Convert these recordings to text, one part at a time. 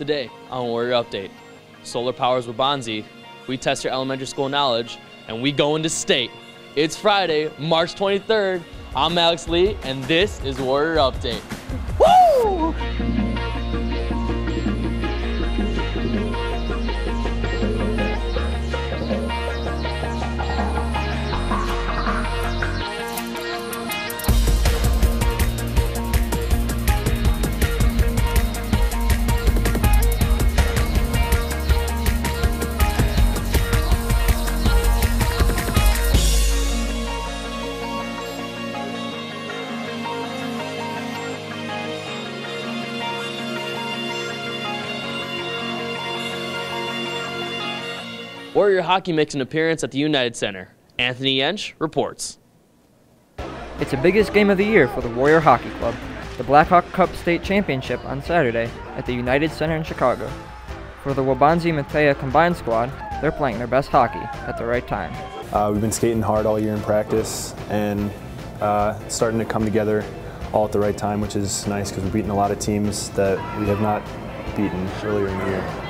Today on Warrior Update, solar powers Wabanzi, we test your elementary school knowledge, and we go into state. It's Friday, March 23rd. I'm Alex Lee, and this is Warrior Update. Woo! Warrior Hockey makes an appearance at the United Center. Anthony Yench reports. It's the biggest game of the year for the Warrior Hockey Club, the Blackhawk Cup State Championship on Saturday at the United Center in Chicago. For the Wabanzi-Matea combined squad, they're playing their best hockey at the right time. We've been skating hard all year in practice and starting to come together all at the right time, which is nice because we're beating a lot of teams that we have not beaten earlier in the year.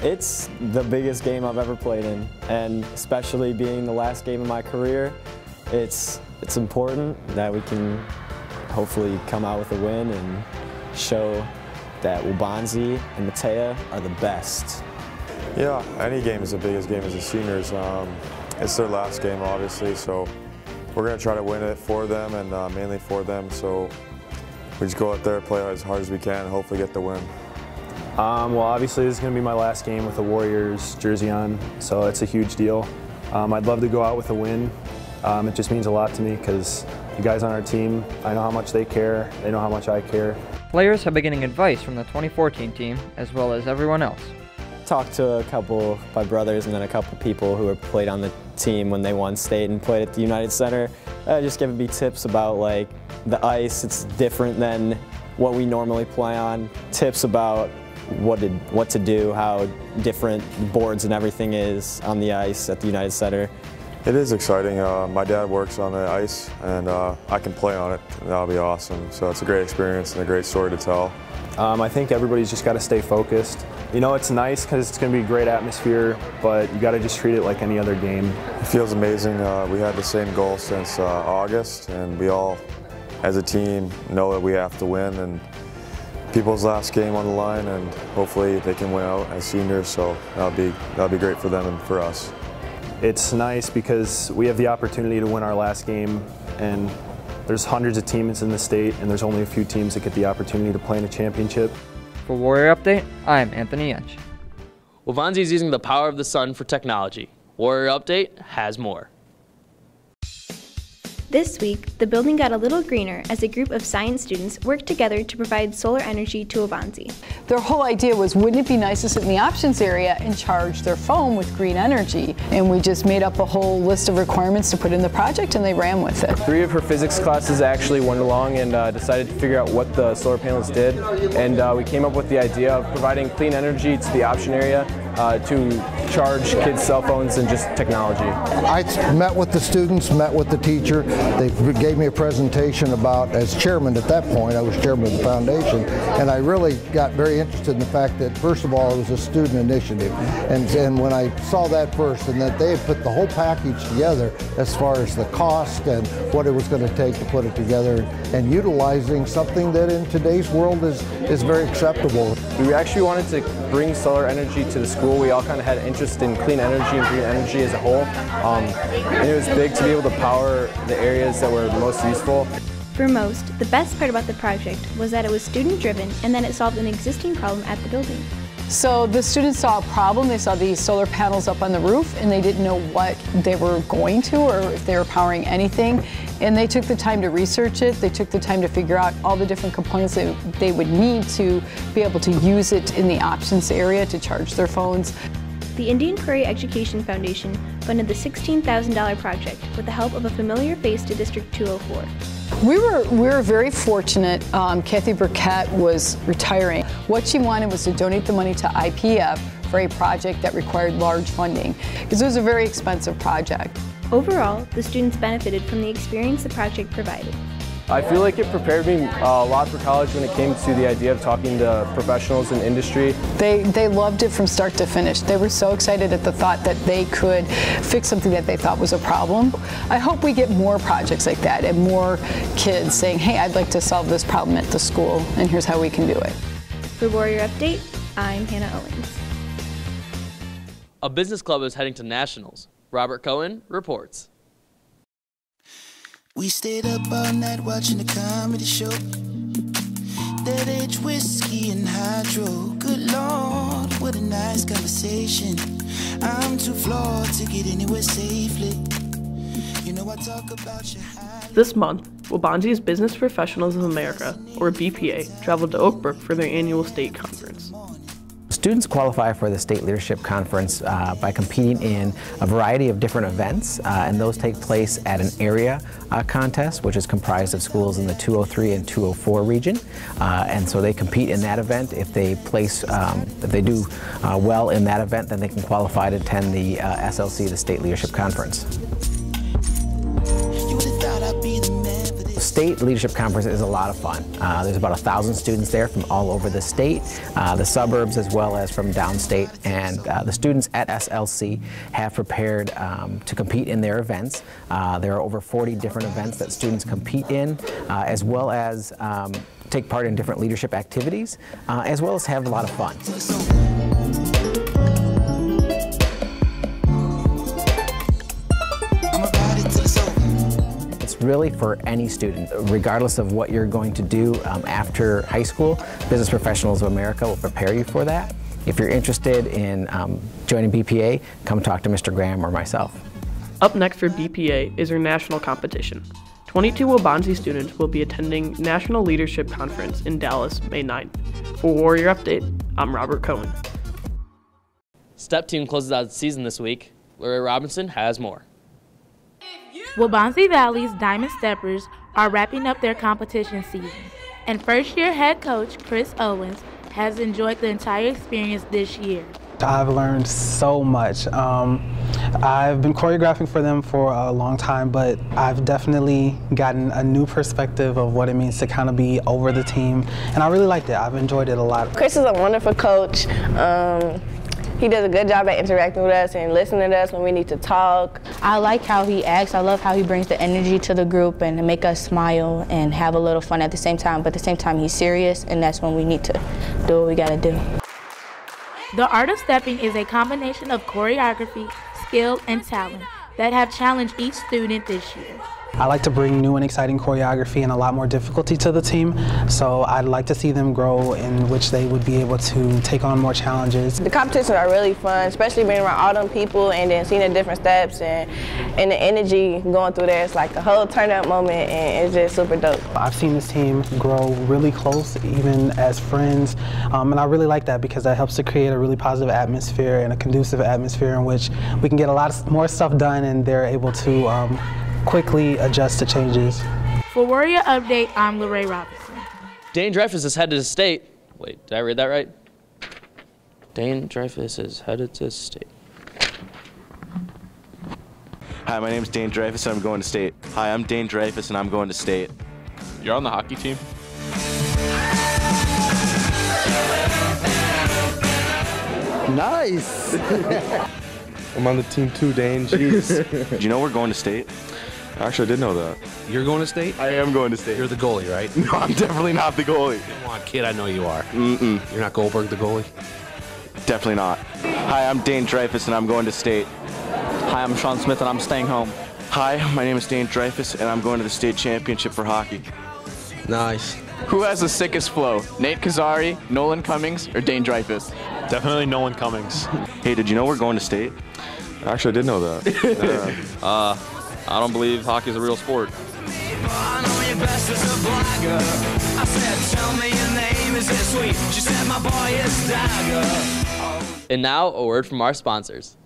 It's the biggest game I've ever played in, and especially being the last game of my career, it's important that we can hopefully come out with a win and show that Wabanzi and Matea are the best. Yeah, any game is the biggest game as the seniors. It's their last game, obviously, so we're going to try to win it for them and mainly for them. So we just go out there, play as hard as we can, and hopefully get the win. Well, obviously this is going to be my last game with the Warriors jersey on, so it's a huge deal. I'd love to go out with a win. It just means a lot to me because the guys on our team, I know how much they care, they know how much I care. Players have been getting advice from the 2014 team as well as everyone else. Talked to a couple of my brothers and then a couple people who have played on the team when they won state and played at the United Center. Just giving me tips about like the ice, it's different than what we normally play on. Tips about what to do, how different boards and everything is on the ice at the United Center. It is exciting. My dad works on the ice, and I can play on it. That'll be awesome. So it's a great experience and a great story to tell. I think everybody's just got to stay focused. You know, it's nice because it's going to be a great atmosphere, but you got to just treat it like any other game. It feels amazing. We had the same goal since August, and we all, as a team, know that we have to win. And people's last game on the line, and hopefully they can win out as seniors, so that'll be great for them and for us. It's nice because we have the opportunity to win our last game, and there's hundreds of teams in the state, and there's only a few teams that get the opportunity to play in a championship. For Warrior Update, I'm Anthony Yench. Wabanzi is using the power of the sun for technology. Warrior Update has more. This week, the building got a little greener as a group of science students worked together to provide solar energy to Wabanzi. Their whole idea was, wouldn't it be nice to sit in the options area and charge their phone with green energy? And we just made up a whole list of requirements to put in the project, and they ran with it. 3 of her physics classes actually went along and decided to figure out what the solar panels did. And we came up with the idea of providing clean energy to the option area to charge kids' cell phones and just technology. I met with the students, met with the teacher. They gave me a presentation about, as chairman at that point, I was chairman of the foundation, and I really got very interested in the fact that, first of all, it was a student initiative. And when I saw that first, and that they had put the whole package together as far as the cost and what it was going to take to put it together, and utilizing something that in today's world is very acceptable. We actually wanted to bring solar energy to the school. We all kind of had interest in clean energy and green energy as a whole. And it was big to be able to power the areas that were most useful. For most, the best part about the project was that it was student-driven and that it solved an existing problem at the building. So the students saw a problem. They saw these solar panels up on the roof, and they didn't know what they were going to or if they were powering anything. And they took the time to research it. They took the time to figure out all the different components that they would need to be able to use it in the options area to charge their phones. The Indian Prairie Education Foundation funded the $16,000 project with the help of a familiar face to District 204. We were very fortunate. Kathy Burkett was retiring. What she wanted was to donate the money to IPF for a project that required large funding, because it was a very expensive project. Overall, the students benefited from the experience the project provided. I feel like it prepared me a lot for college when it came to the idea of talking to professionals in industry. They loved it from start to finish. They were so excited at the thought that they could fix something that they thought was a problem. I hope we get more projects like that and more kids saying, hey, I'd like to solve this problem at the school, and here's how we can do it. For Warrior Update, I'm Hannah Owens. A business club is heading to nationals. Robert Cohen reports. We stayed up all night watching the comedy show. That age whiskey and hydro. Good Lord, what a nice conversation. I'm too flawed to get anywhere safely. You know I talk about your high. This month, Waubonsie's Business Professionals of America, or BPA, traveled to Oak Brook for their annual state conference. Students qualify for the State Leadership Conference by competing in a variety of different events, and those take place at an area contest, which is comprised of schools in the 203 and 204 region. And so they compete in that event. If they do well in that event, then they can qualify to attend the SLC, the State Leadership Conference. The State Leadership Conference is a lot of fun. There's about 1,000 students there from all over the state, the suburbs as well as from downstate, and the students at SLC have prepared to compete in their events. There are over 40 different events that students compete in, as well as take part in different leadership activities, as well as have a lot of fun. Really for any student, regardless of what you're going to do after high school. Business Professionals of America will prepare you for that. If you're interested in joining BPA, come talk to Mr. Graham or myself. Up next for BPA is our national competition. 22 Waubonsie students will be attending National Leadership Conference in Dallas, May 9th. For Warrior Update, I'm Robert Cohen. Step team closes out the season this week. Larry Robinson has more. Waubonsie Valley's Diamond Steppers are wrapping up their competition season, and first-year head coach Chris Owens has enjoyed the entire experience this year. I've learned so much. I've been choreographing for them for a long time, but I've definitely gotten a new perspective of what it means to kind of be over the team, and I really liked it. I've enjoyed it a lot. Chris is a wonderful coach. He does a good job at interacting with us and listening to us when we need to talk. I like how he acts. I love how he brings the energy to the group and to make us smile and have a little fun at the same time. But at the same time, he's serious, and that's when we need to do what we got to do. The art of stepping is a combination of choreography, skill, and talent that have challenged each student this year. I like to bring new and exciting choreography and a lot more difficulty to the team, so I'd like to see them grow in which they would be able to take on more challenges. The competitions are really fun, especially being around all them people and then seeing the different steps and the energy going through there. It's like a whole turn-up moment, and it's just super dope. I've seen this team grow really close, even as friends, and I really like that because that helps to create a really positive atmosphere and a conducive atmosphere in which we can get a lot more stuff done, and they're able to quickly adjust to changes. For Warrior Update, I'm Lorraine Robinson. Dane Dreyfus is headed to state. Wait, did I read that right? Dane Dreyfus is headed to state. Hi, my name is Dane Dreyfus and I'm going to state. Hi, I'm Dane Dreyfus and I'm going to state. You're on the hockey team? Nice! I'm on the team too, Dane. Jeez. Did you know we're going to state? Actually, I did know that. You're going to state? I am going to state. You're the goalie, right? No, I'm definitely not the goalie. Come on, kid, I know you are. Mm-mm. You're not Goldberg, the goalie? Definitely not. Hi, I'm Dane Dreyfus and I'm going to state. Hi, I'm Sean Smith and I'm staying home. Hi, my name is Dane Dreyfus and I'm going to the state championship for hockey. Nice. Who has the sickest flow? Nate Kazari, Nolan Cummings, or Dane Dreyfus? Definitely Nolan Cummings. Hey, did you know we're going to state? Actually, I did know that. I don't believe hockey is a real sport. And now, a word from our sponsors.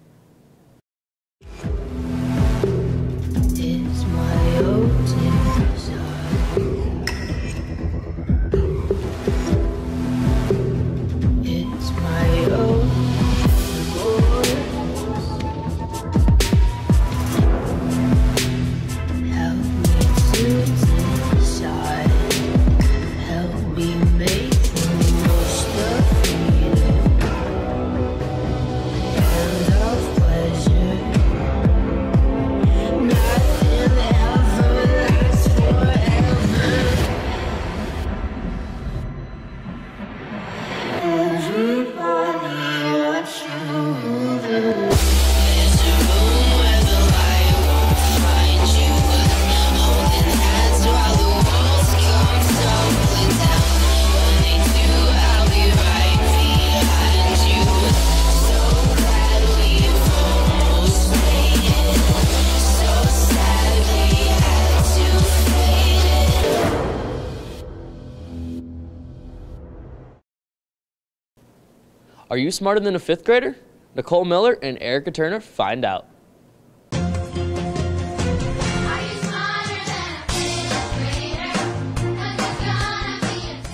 Are you smarter than a 5th grader? Nicole Miller and Erica Turner find out.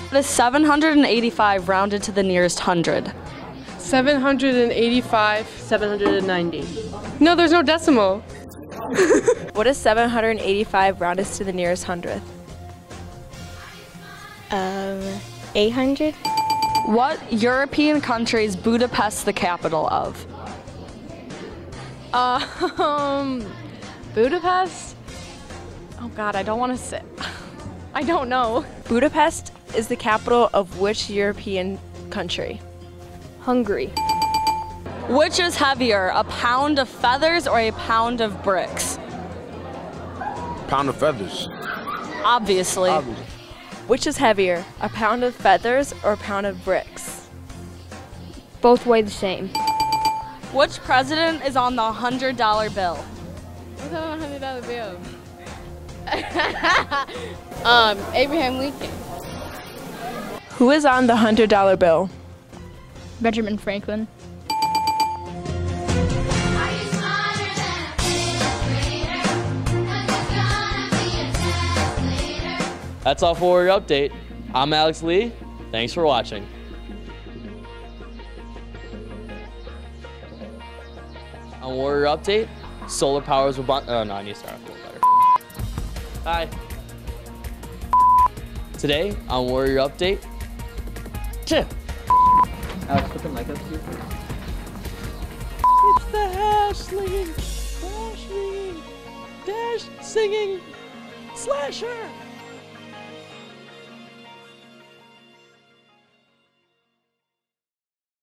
What is 785 rounded to the nearest hundred? 785. 790. No, there's no decimal. What is 785 rounded to the nearest hundredth? 800. What European country is Budapest the capital of? Budapest? Oh God, I don't want to say. I don't know. Budapest is the capital of which European country? Hungary. Which is heavier, a pound of feathers or a pound of bricks? Pound of feathers. Obviously. Which is heavier, a pound of feathers or a pound of bricks? Both weigh the same. Which president is on the $100 bill? What's on the $100 bill? Abraham Lincoln. Who is on the $100 bill? Benjamin Franklin. That's all for Warrior Update. I'm Alex Lee. Thanks for watching. On Warrior Update, solar powers will oh no, I need to start off a little better. Hi. Today on Warrior Update, Alex, put the mic up to you, please. it's the hash slinging, dash singing slasher.